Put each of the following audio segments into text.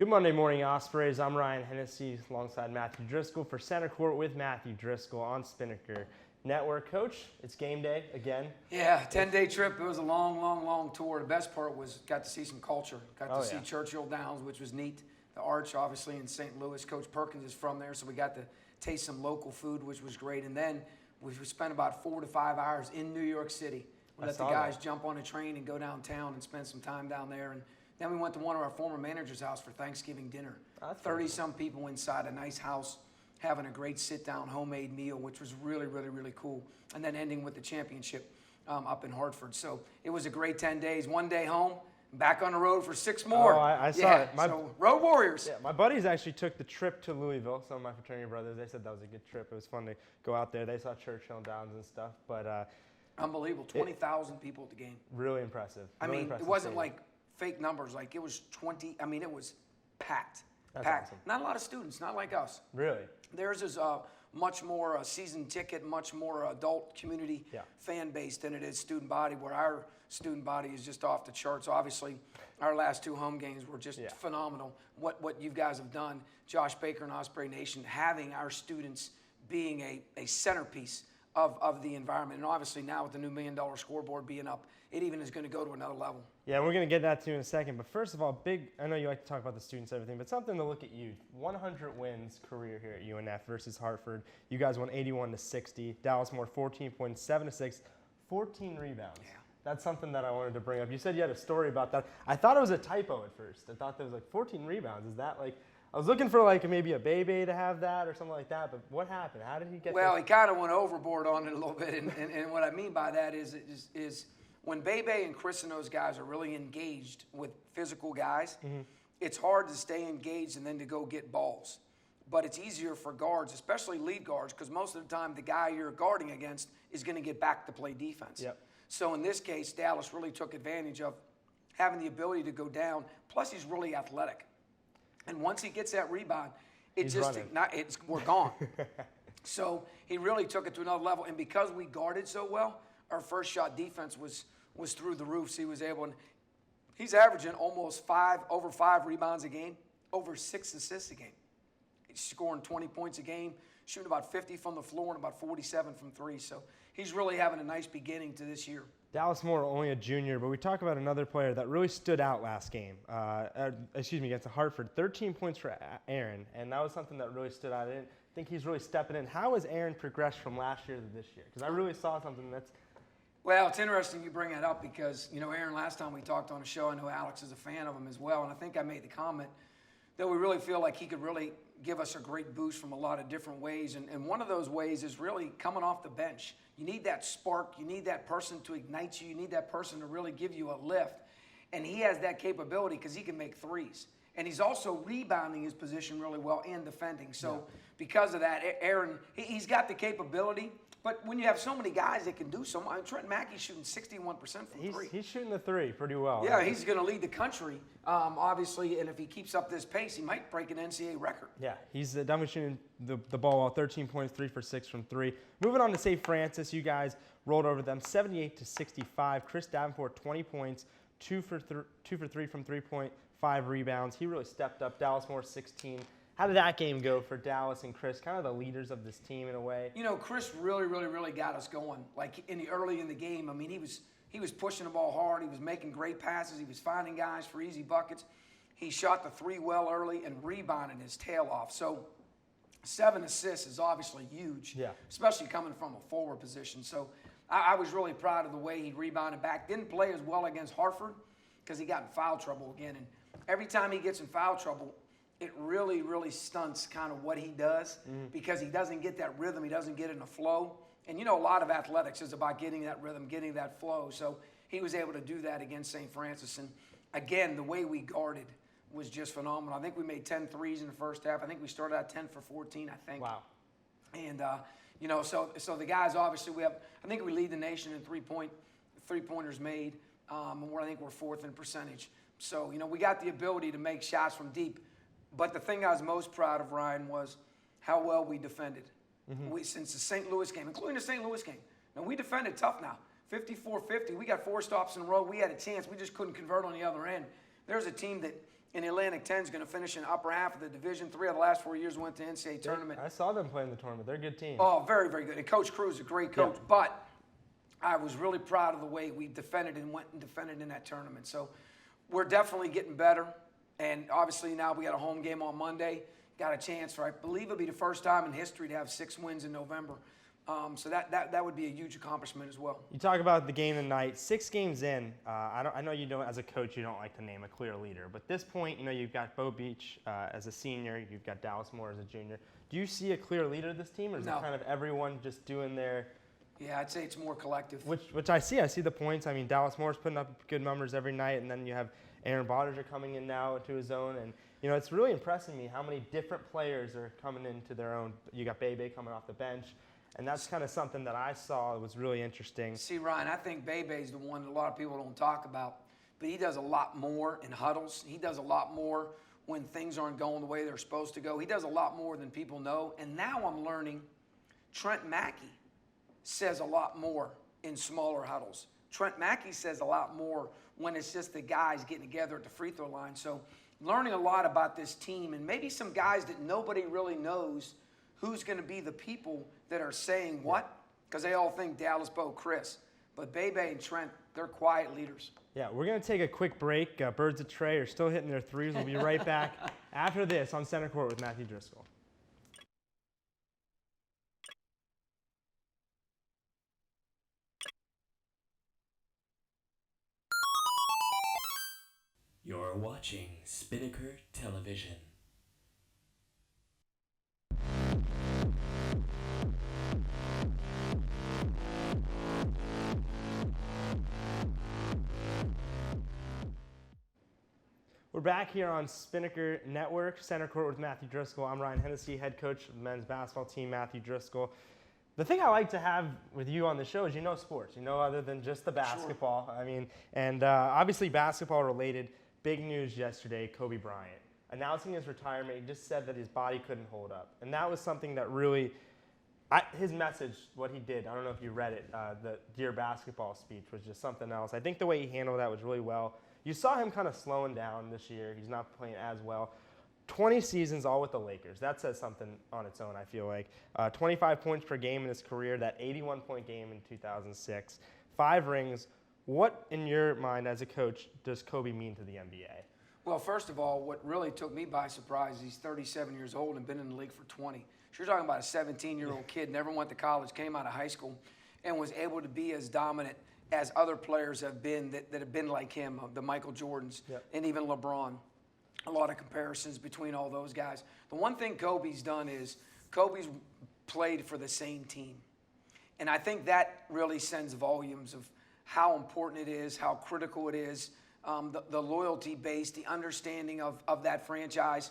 Good Monday morning, Ospreys. I'm Ryan Hennessy alongside Matthew Driscoll for Center Court with Matthew Driscoll on Spinnaker Network. Coach, it's game day again. Yeah, 10-day trip. It was a long tour. The best part was got to see some culture. Got to see Churchill Downs, which was neat. The Arch, obviously, in St. Louis. Coach Perkins is from there, so we got to taste some local food, which was great. And then we spent about 4 to 5 hours in New York City. We let the guys jump on a train and go downtown and spend some time down there. And then we went to one of our former managers' house for Thanksgiving dinner. 30-some people inside a nice house having a great sit-down homemade meal, which was really cool. And then ending with the championship up in Hartford. So it was a great 10 days. 1 day home, back on the road for 6 more. Oh, I saw it. So Road Warriors. Yeah, my buddies actually took the trip to Louisville. Some of my fraternity brothers, they said that was a good trip. It was fun to go out there. They saw Churchill Downs and stuff. But unbelievable. 20,000 people at the game. Really impressive. Really impressive. It wasn't like fake numbers. Like it was 20. I mean, it was packed. That's packed. awesome. Not a lot of students. Not like us. Really? Theirs is much more season ticket, much more adult community fan base than it is student body, where our student body is just off the charts. Obviously, our last 2 home games were just phenomenal. What you guys have done, Josh Baker and Osprey Nation, having our students being a centerpiece of the environment. And obviously now with the new $1 million scoreboard being up, it even is going to go to another level. Yeah, we're going to get that to you in a second. But first of all, I know you like to talk about the students and everything, but something to look at you. 100 wins career here at UNF versus Hartford. You guys won 81-60. Dallas Moore 14.7-6, 14 rebounds. Yeah. That's something that I wanted to bring up. You said you had a story about that. I thought it was a typo at first. I thought there was like 14 rebounds. Is that like... I was looking for like maybe a Bebe to have that or something like that, but what happened? How did he get Well, he kind of went overboard on it a little bit, and what I mean by that is when Bebe and Chris and those guys are really engaged with physical guys, it's hard to stay engaged and then to go get balls. But it's easier for guards, especially lead guards, because most of the time the guy you're guarding against is going to get back to play defense. Yep. So in this case, Dallas really took advantage of having the ability to go down, plus he's really athletic. And once he gets that rebound, we're gone. So he really took it to another level. And because we guarded so well, our first shot defense was through the roof. So he was able, and he's averaging almost over 5 rebounds a game, over 6 assists a game. He's scoring 20 points a game, shooting about 50 from the floor and about 47 from 3. So he's really having a nice beginning to this year. Dallas Moore, only a junior, but we talk about another player that really stood out last game. Against Hartford, 13 points for Aaron, and that was something that really stood out. I didn't think he's really stepping in. How has Aaron progressed from last year to this year? Because I really saw something that's... Well, it's interesting you bring that up because, Aaron, last time we talked on a show, I know Alex is a fan of him as well, and I think I made the comment that we really feel like he could really give us a great boost from a lot of different ways. And one of those ways is really coming off the bench. You need that spark. You need that person to ignite you. You need that person to really give you a lift. And he has that capability because he can make threes. And he's also rebounding his position really well and defending. So because of that, Aaron, he's got the capability. But when you have so many guys that can do so much, Trent Mackey's shooting 61% from 3. He's shooting the 3 pretty well. Yeah, he's going to lead the country, obviously, and if he keeps up this pace, he might break an NCAA record. Yeah, he's definitely shooting the ball well, 13 points, 3 for 6 from 3. Moving on to St. Francis, you guys rolled over them 78-65. Chris Davenport, 20 points, 2 for 3 from 3-point, 5 rebounds. He really stepped up. Dallas Moore, 16. How did that game go for Dallas and Chris, kind of the leaders of this team in a way? Chris really got us going. Like early in the game, I mean, he was pushing the ball hard. He was making great passes. He was finding guys for easy buckets. He shot the 3 well early and rebounded his tail off. So 7 assists is obviously huge, especially coming from a forward position. So I was really proud of the way he rebounded back. Didn't play as well against Hartford because he got in foul trouble again. And every time he gets in foul trouble, it really stunts kind of what he does because he doesn't get that rhythm. He doesn't get in a flow. And, a lot of athletics is about getting that rhythm, getting that flow. So he was able to do that against St. Francis. And, again, the way we guarded was just phenomenal. I think we made 10 threes in the first half. I think we started out 10 for 14, I think. Wow. And, so the guys, obviously, I think we lead the nation in three-pointers made. I think we're 4th in percentage. So, we got the ability to make shots from deep. But the thing I was most proud of, Ryan, was how well we defended. Since the St. Louis game, including the St. Louis game. Now, we defended tough now. 54-50. We got 4 stops in a row. We had a chance. We just couldn't convert on the other end. There's a team that And the Atlantic 10 is going to finish in the upper half of the Division. 3 of the last 4 years went to NCAA tournament. I saw them play in the tournament. They're a good team. Oh, very, very good. And Coach Cruz is a great coach. Yeah. But I was really proud of the way we defended and went and defended in that tournament. So we're definitely getting better. And obviously now we got a home game on Monday. Got a chance for, I believe it'll be the first time in history to have 6 wins in November. So that would be a huge accomplishment as well. You talk about the game tonight. 6 games in, I know you don't, as a coach, you don't like to name a clear leader. But at this point, you've got Bo Beach as a senior. You've got Dallas Moore as a junior. Do you see a clear leader of this team, or is No. it kind of everyone just doing their... Yeah, I'd say it's more collective. Which I see. I see the points. I mean, Dallas Moore's putting up good numbers every night, and then you have Aaron Botter coming in now to his own. And, it's really impressing me how many different players are coming into their own. You got Bebe coming off the bench. And that's kind of something that I saw was really interesting. See, Ryan, I think Bebe's the one that a lot of people don't talk about, but he does a lot more in huddles. He does a lot more when things aren't going the way they're supposed to go. He does a lot more than people know. And now I'm learning Trent Mackey says a lot more in smaller huddles. Trent Mackey says a lot more when it's just the guys getting together at the free throw line. So learning a lot about this team, and maybe some guys that nobody really knows who's going to be the people that are saying what, because they all think Dallas, Bo, Chris. But Bebe and Trent, they're quiet leaders. Yeah, we're going to take a quick break. Birds of Trey are still hitting their threes. We'll be right back after this on Center Court with Matthew Driscoll. You're watching Spinnaker Television. We're back here on Spinnaker Network, Center Court with Matthew Driscoll. I'm Ryan Hennessy, head coach of the men's basketball team, Matthew Driscoll. The thing I like to have with you on the show is sports, other than just the basketball. Sure. I mean, and obviously basketball related. Big news yesterday, Kobe Bryant announcing his retirement. He just said that his body couldn't hold up. And that was something that really, his message, what he did, I don't know if you read it, the Dear Basketball speech was just something else. I think the way he handled that was really well. You saw him kind of slowing down this year. He's not playing as well. 20 seasons all with the Lakers. That says something on its own, I feel like. 25 points per game in his career, that 81-point game in 2006. 5 rings. What, in your mind as a coach, does Kobe mean to the NBA? Well, first of all, what really took me by surprise, he's 37 years old and been in the league for 20. So you're talking about a 17-year-old kid, never went to college, came out of high school, and was able to be as dominant as other players have been that have been like him, the Michael Jordans, and even LeBron. A lot of comparisons between all those guys. The one thing Kobe's done is Kobe's played for the same team. And I think that really sends volumes of how important it is, how critical it is, the loyalty base, the understanding of that franchise.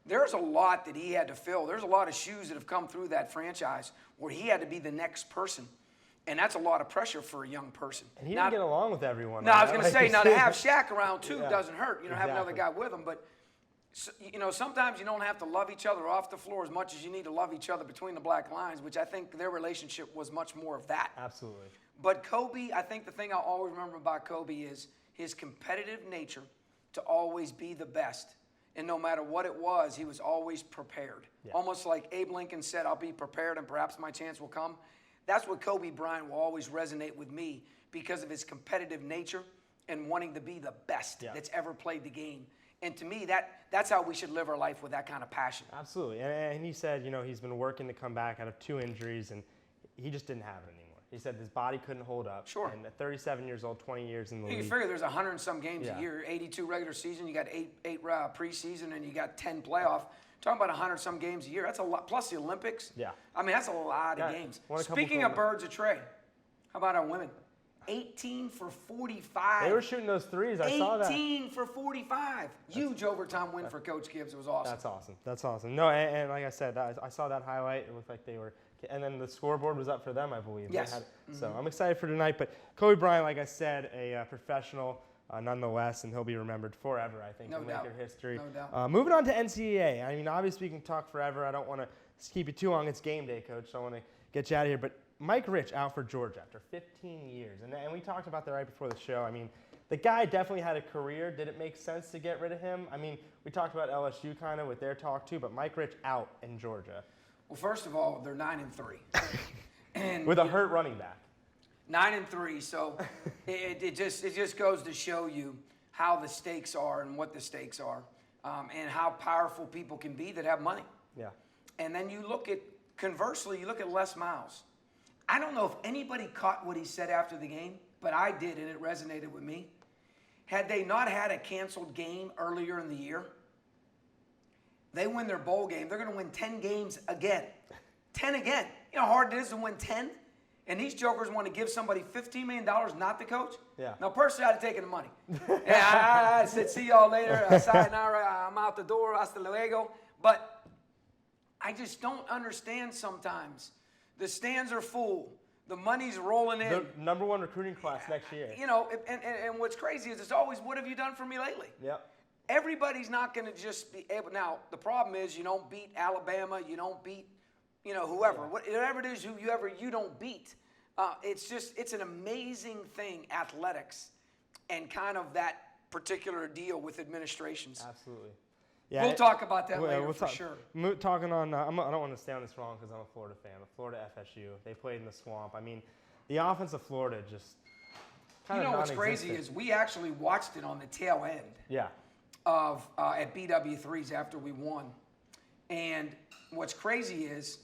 There's a lot that he had to fill. There's a lot of shoes that have come through that franchise where he had to be the next person. And that's a lot of pressure for a young person. And he didn't get along with everyone. No, I was going to say, now to have Shaq around too doesn't hurt. Have another Exactly. guy with him. But, sometimes you don't have to love each other off the floor as much as you need to love each other between the black lines, which I think their relationship was much more of that. Absolutely. But Kobe, I think the thing I'll always remember about Kobe is his competitive nature to always be the best. And no matter what it was, he was always prepared. Yeah. Almost like Abe Lincoln said, I'll be prepared and perhaps my chance will come. That's what Kobe Bryant will always resonate with me because of his competitive nature and wanting to be the best that's ever played the game. And to me, that's how we should live our life, with that kind of passion. Absolutely. And he said, he's been working to come back out of 2 injuries, and he just didn't have it anymore. He said his body couldn't hold up. Sure. And at 37 years old, 20 years in the league. You figure there's 100 and some games a year, 82 regular season, you got 8 preseason, and you got 10 playoff. Talking about 100 some games a year, that's a lot. Plus the Olympics. Yeah. I mean, that's a lot of games. Speaking of birds of Trey, how about our women? 18 for 45. They were shooting those threes. I saw that. 18 for 45. Huge overtime win for Coach Gibbs. It was awesome. That's awesome. No, and like I said, I saw that highlight. It looked like they were, and then the scoreboard was up for them, I believe. Yes. So I'm excited for tonight. But Kobe Bryant, like I said, a professional nonetheless, and he'll be remembered forever, I think, in Laker history. No doubt. Moving on to NCAA. I mean, obviously we can talk forever. I don't want to keep you too long. It's game day, Coach, so I want to get you out of here. But Mike Rich out for Georgia after 15 years. And we talked about that right before the show. I mean, the guy definitely had a career. Did it make sense to get rid of him? I mean, we talked about LSU kind of with their talk too, but Mike Rich out in Georgia. Well, first of all, they're 9-3. And With a hurt running back. 9-3, so it just goes to show you how the stakes are and what the stakes are, and how powerful people can be that have money. Yeah. And then conversely, you look at Les Miles. I don't know if anybody caught what he said after the game, but I did, and it resonated with me. Had they not had a canceled game earlier in the year, they win their bowl game, they're going to win 10 games again. 10 again. You know how hard it is to win 10? And these jokers want to give somebody $15 million not the coach? Yeah. Now, personally, I'd have taken the money. Yeah, I said, see y'all later. Sayonara, I'm out the door. Hasta luego. But I just don't understand sometimes. The stands are full. The money's rolling in. The number 1 recruiting class next year. You know, and what's crazy is it's always, what have you done for me lately? Yep. Everybody's not going to just be able. Now, the problem is you don't beat Alabama. You don't beat, whoever. Yeah. Whatever it is you don't beat. It's an amazing thing, athletics, and kind of that particular deal with administrations. Absolutely. Yeah, we'll talk about that later for sure. Talking on, I don't want to stay on this wrong because I'm a Florida fan. A Florida FSU. They played in the swamp. I mean, the offense of Florida just kind of what's crazy is we actually watched it on the tail end. Yeah. Of at BW3s after we won. And what's crazy is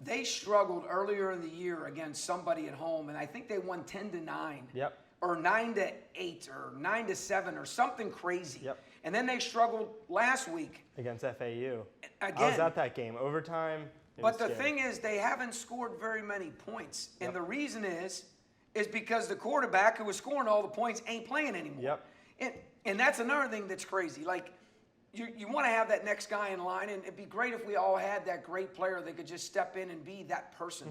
they struggled earlier in the year against somebody at home, and I think they won 10-9. Yep. Or 9-8 or 9-7 or something crazy. Yep. And then they struggled last week against FAU. Again. I was at that game. Overtime. But the thing is, they haven't scored very many points. And the reason is because the quarterback who was scoring all the points ain't playing anymore. Yep. And that's another thing that's crazy. Like, you want to have that next guy in line, and it'd be great if we all had that great player that could just step in and be that person,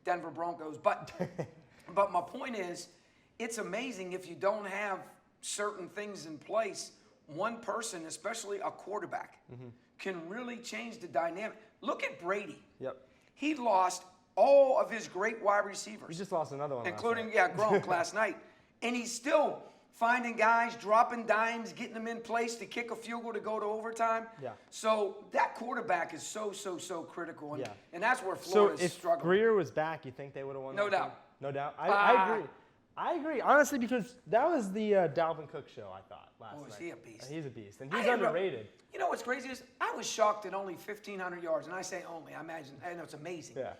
Denver Broncos. But my point is, it's amazing if you don't have certain things in place. One person, especially a quarterback, can really change the dynamic. Look at Brady. Yep. He lost all of his great wide receivers. He just lost another one. Including, Gronk last night. And he's still finding guys, dropping dimes, getting them in place to kick a field goal to go to overtime. Yeah. So that quarterback is so critical. And that's where So Florida's if struggling. Greer was back, you think they would have won? No that doubt. game? No doubt. I agree. I agree, honestly, because that was the Dalvin Cook show, I thought, last night. Is he a beast? He's a beast, and he's underrated. You know what's crazy is I was shocked at only 1,500 yards, and I say only. I know it's amazing. Yeah.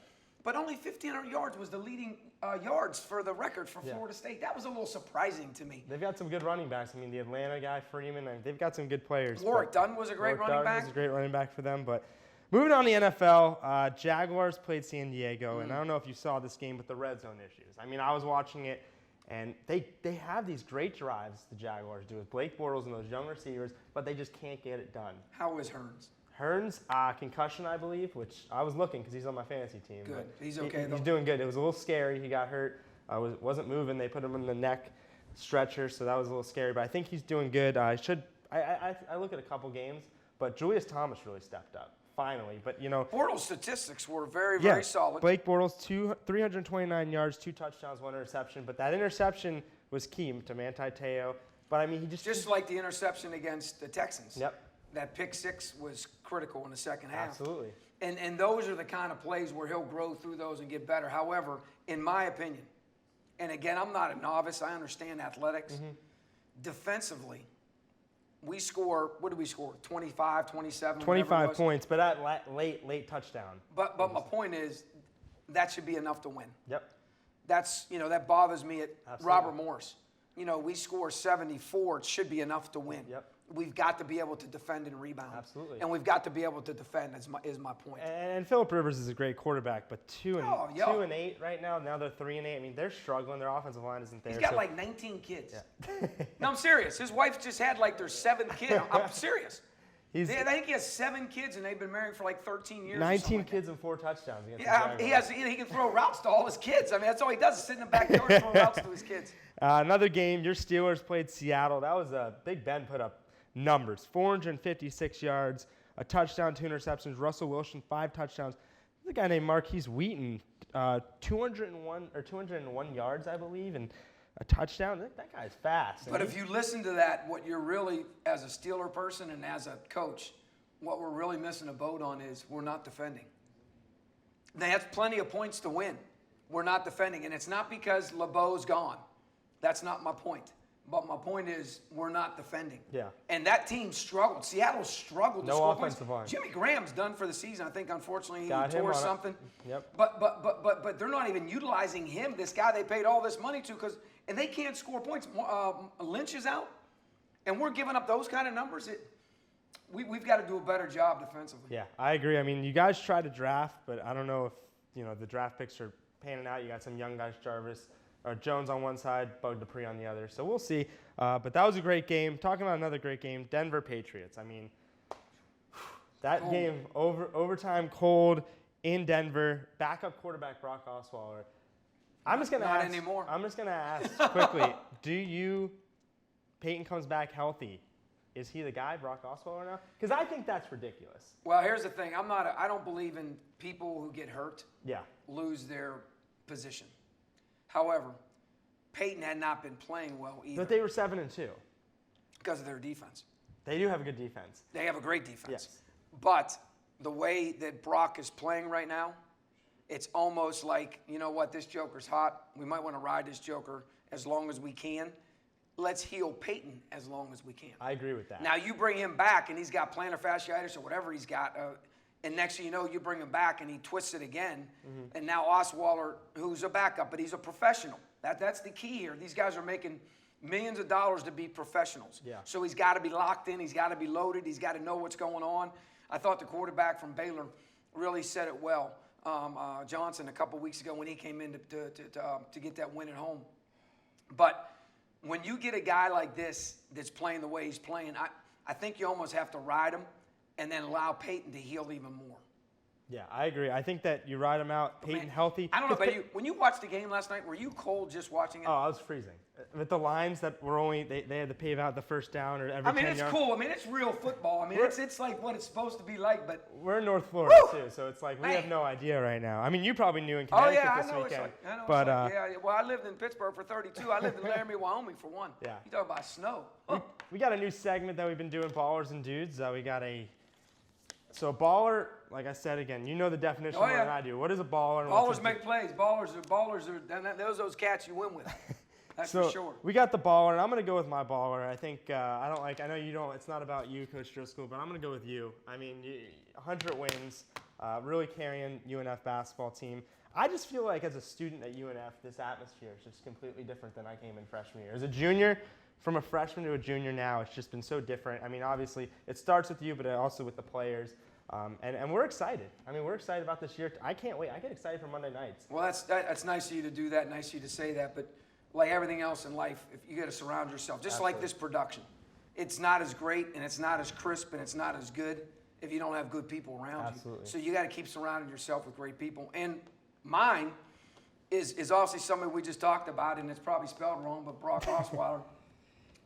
But only 1,500 yards was the leading yards for the record for Florida State. That was a little surprising to me. They've got some good running backs. I mean, the Atlanta guy, Freeman, they've got some good players. Warwick Dunn was a great running back. Was a great running back for them. But moving on to the NFL, Jaguars played San Diego, and I don't know if you saw this game with the red zone issues. I mean, I was watching it, and they have these great drives, the Jaguars do, with Blake Bortles and those young receivers, but they just can't get it done. How is Hearns? Hearns, concussion, I believe, which I was looking because he's on my fantasy team. Good. He's okay, though. He's doing good. It was a little scary. He got hurt. Wasn't moving. They put him in the neck stretcher, so that was a little scary. But I think he's doing good. I look at a couple games, but Julius Thomas really stepped up, finally. But, Bortles' statistics were very solid. Blake Bortles, 329 yards, 2 touchdowns, 1 interception. But that interception was key to Manti Te'o. But, I mean, he just like the interception against the Texans. Yep. That pick six was critical in the second half. Absolutely. And those are the kind of plays where he'll grow through those and get better. However, in my opinion, and again, I'm not a novice. I understand athletics. Defensively, we score, what did we score? 25, 27? 25 points, but that late touchdown. But my point is, that should be enough to win. Yep. That's, that bothers me at Absolutely. Robert Morris. We score 74. It should be enough to win. Yep. We've got to be able to defend and rebound. Absolutely. And we've got to be able to defend is my point. And Phillip Rivers is a great quarterback, but 2-8 right now. Now they're 3-8. I mean, they're struggling. Their offensive line isn't there. He's got like 19 kids. Yeah. No, I'm serious. His wife just had like their 7th kid. I'm serious. I think he has 7 kids, and they've been married for like 13 years. 19 kids and 4 touchdowns. He can throw routes to all his kids. I mean, that's all he does is sit in the backyard and throw routes to his kids. Another game, your Steelers played Seattle. That was Big Ben put up numbers, 456 yards, a touchdown, 2 interceptions. Russell Wilson, 5 touchdowns. There's a guy named Marquise Wheaton, 201 yards, I believe, and a touchdown. That guy's fast. But if you listen to that, what you're really, as a Steeler person and as a coach, what we're really missing a boat on is we're not defending. They have plenty of points to win. We're not defending. And it's not because LeBeau's gone. That's not my point. But my point is we're not defending. Yeah. And that team struggled. Seattle struggled to No score offensive line. points. Jimmy Graham's done for the season. I think, unfortunately, Got he him tore on something. Yep. But they're not even utilizing him, this guy they paid all this money to, and they can't score points. Lynch is out, and we're giving up those kind of numbers. We've got to do a better job defensively. Yeah, I agree. I mean, you guys tried to draft, but I don't know if the draft picks are panning out. You got some young guys, Jones on one side, Bud Dupree on the other. So we'll see. But that was a great game. Talking about another great game, Denver Patriots. I mean, that game, overtime, cold in Denver. Backup quarterback Brock Osweiler. I'm just gonna ask quickly. Peyton comes back healthy? Is he the guy, Brock Osweiler now? Because I think that's ridiculous. Well, here's the thing. I don't believe in people who get hurt Yeah. lose their position. However, Peyton had not been playing well either. But they were 7-2. Because of their defense. They do have a good defense. They have a great defense. Yes. But the way that Brock is playing right now, it's almost like, you know what, this Joker's hot. We might want to ride this Joker as long as we can. Let's heal Peyton as long as we can. I agree with that. Now, you bring him back, and he's got plantar fasciitis or whatever he's got, and next thing you know, you bring him back, and he twists it again, and now Osweiler, who's a backup, but he's a professional. That's the key here. These guys are making millions of dollars to be professionals. Yeah. So he's got to be locked in. He's got to be loaded. He's got to know what's going on. I thought the quarterback from Baylor really said it well, Johnson, a couple weeks ago when he came in to get that win at home. But when you get a guy like this that's playing the way he's playing, I think you almost have to ride him and then allow Peyton to heal even more. Yeah, I agree. I think that you ride him out, Peyton healthy. I don't know about you. When you watched the game last night, were you cold just watching it? Oh, I was freezing. With the lines that were only, they had to pave out the first down or every 10 yards. It's cool. I mean, it's real football. I mean, it's like what it's supposed to be like, but. We're in North Florida, too, so it's like we have no idea right now. I mean, you probably knew in Connecticut this weekend. Well, I lived in Pittsburgh for 32. I lived in Laramie, Wyoming for one. Yeah. You talk about snow. We got a new segment that we've been doing, Ballers and Dudes. So a baller, like I said again, you know the definition more than I do. What is a baller? Ballers make plays. Ballers are those cats you win with. That's for sure. We got the baller, and I'm going to go with my baller. I think I know you don't. It's not about you, Coach Driscoll, but I'm going to go with you. I mean, 100 wins, really carrying UNF basketball team. I just feel like as a student at UNF, this atmosphere is just completely different than I came in freshman year. As a junior, from a freshman to a junior now, it's just been so different. I mean, obviously, it starts with you, but also with the players. And we're excited. I mean, we're excited about this year. I can't wait. I get excited for Monday nights. Well, that's nice of you to do that, nice of you to say that. But like everything else in life, if you got to surround yourself, just like this production. It's not as great, and it's not as crisp, and it's not as good if you don't have good people around you. So you got to keep surrounding yourself with great people. And mine is obviously somebody we just talked about, and it's probably spelled wrong, but Brock Osweiler.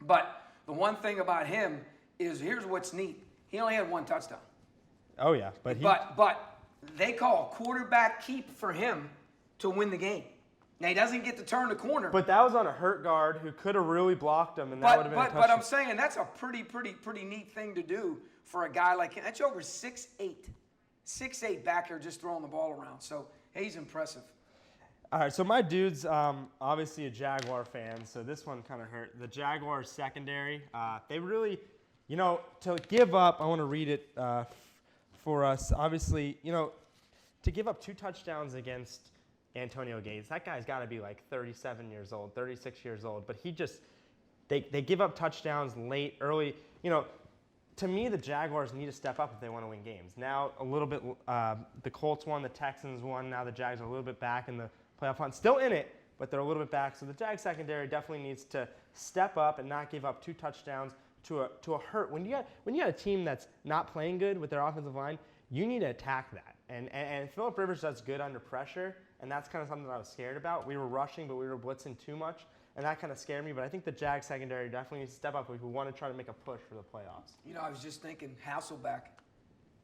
But the one thing about him is, here's what's neat. He only had one touchdown. Oh, yeah. But they call quarterback keep for him to win the game. Now, he doesn't get to turn the corner. But that was on a hurt guard who could have really blocked him, and that would have been a touchdown. But I'm saying that's a pretty neat thing to do for a guy like him. That Joker's 6'8". 6'8" back here just throwing the ball around. So, he's impressive. All right, so my dude's obviously a Jaguar fan, so this one kind of hurt. The Jaguars secondary, they really, to give up, I want to read it for us. Obviously, to give up 2 touchdowns against Antonio Gates, that guy's got to be like 37 years old, 36 years old. But they give up touchdowns late, early. To me, the Jaguars need to step up if they want to win games. Now, a little bit, the Colts won, the Texans won. Now the Jags are a little bit back in the playoff hunt. Still in it, but they're a little bit back. So the Jags secondary definitely needs to step up and not give up 2 touchdowns to a hurt. When you got a team that's not playing good with their offensive line, you need to attack that. And Phillip Rivers does good under pressure, and that's kind of something that I was scared about. We were rushing, but we were blitzing too much, and that kind of scared me. But I think the Jags secondary definitely needs to step up if we want to try to make a push for the playoffs. I was just thinking Hasselbeck,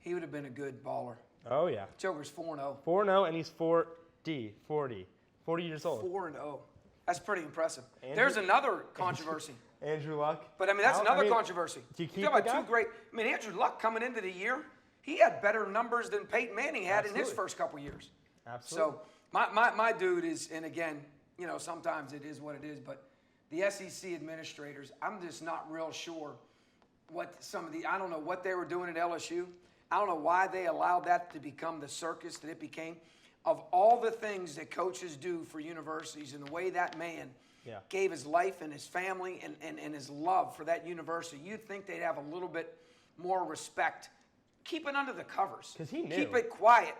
he would have been a good baller. Oh, yeah. Joker's 4-0. 4-0, and he's 40 years old. 4-0. That's pretty impressive. Andrew- There's another controversy. Andrew Luck. But, I mean, that's another controversy. Do you keep You're talking the about guy? two great – I mean, Andrew Luck coming into the year, he had better numbers than Peyton Manning had in his Absolutely. first couple years. Absolutely. So my dude is – and again, you know, sometimes it is what it is, but the SEC administrators, I'm just not real sure what some of the – I don't know what they were doing at LSU. I don't know why they allowed that to become the circus that it became. Of all the things that coaches do for universities and the way that man – gave his life and his family and his love for that university, you'd think they'd have a little bit more respect. Keep it under the covers. Because he knew. Keep it quiet.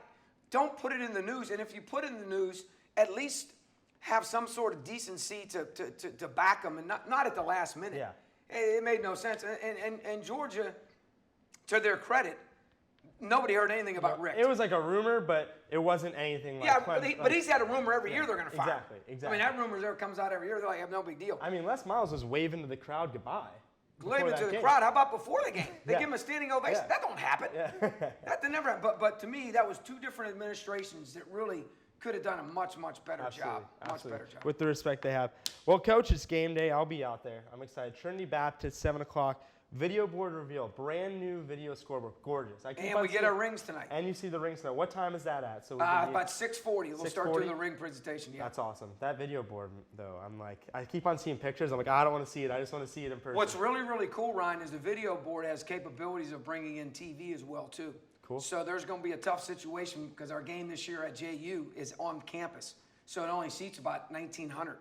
Don't put it in the news. And if you put it in the news, at least have some sort of decency to back them and not at the last minute. Yeah. It made no sense. And Georgia, to their credit, nobody heard anything about Rick. It was like a rumor, but it wasn't anything like yeah, but he's had a rumor every year they're going to fire. Exactly. I mean, that rumor there comes out every year. They're like, no big deal. I mean, Les Miles was waving to the crowd goodbye. Waving to the crowd. How about before the game? They Yeah. give him a standing ovation. Yeah. That don't happen. Yeah. That never happen. But to me, that was two different administrations that really could have done a much better job. Much better job. With the respect they have. Well, Coach, it's game day. I'll be out there. I'm excited. Trinity Baptist, 7 o'clock. Video board reveal. Brand new video scoreboard. Gorgeous. And we get our rings tonight. And you see the rings tonight. What time is that at? So we can About 6:40. We'll start doing 6:40? the ring presentation. Yeah. That's awesome. That video board, though, I'm like, I keep on seeing pictures. I'm like, I don't want to see it. I just want to see it in person. What's really cool, Ryan, is the video board has capabilities of bringing in TV as well, too. Cool. So there's going to be a tough situation because our game this year at JU is on campus. So it only seats about 1,900.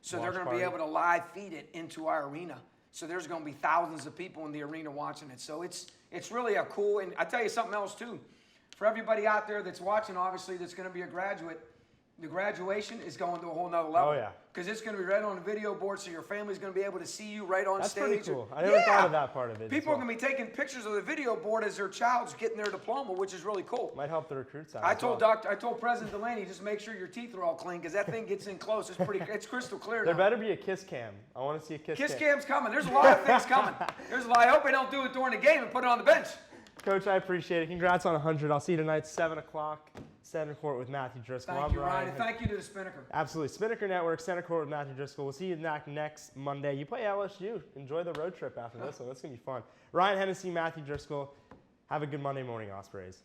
So they're Watch going to be party. able to live feed it into our arena. So there's going to be thousands of people in the arena watching it. So it's really a cool, and I tell you something else too. For everybody out there that's watching, obviously, that's going to be a graduate, the graduation is going to a whole nother level. Oh, yeah. Because it's going to be right on the video board, so your family's going to be able to see you right on That's stage. pretty cool. I never thought of that part of it. People are going to be taking pictures of the video board as their child's getting their diploma, which is really cool. Might help the recruits out. I told President Delaney, just make sure your teeth are all clean because that thing gets in close. It's crystal clear There now. better be a kiss cam. I want to see a kiss cam. Kiss cam's coming. There's a lot of things coming. I hope they don't do it during the game and put it on the bench. Coach, I appreciate it. Congrats on 100. I'll see you tonight, 7 o'clock, Center Court with Matthew Driscoll. Thank I'm you, Ryan. And thank you to the Spinnaker. Absolutely. Spinnaker Network, Center Court with Matthew Driscoll. We'll see you back next Monday. You play LSU. Enjoy the road trip after this one. That's going to be fun. Ryan Hennessy, Matthew Driscoll. Have a good Monday morning, Ospreys.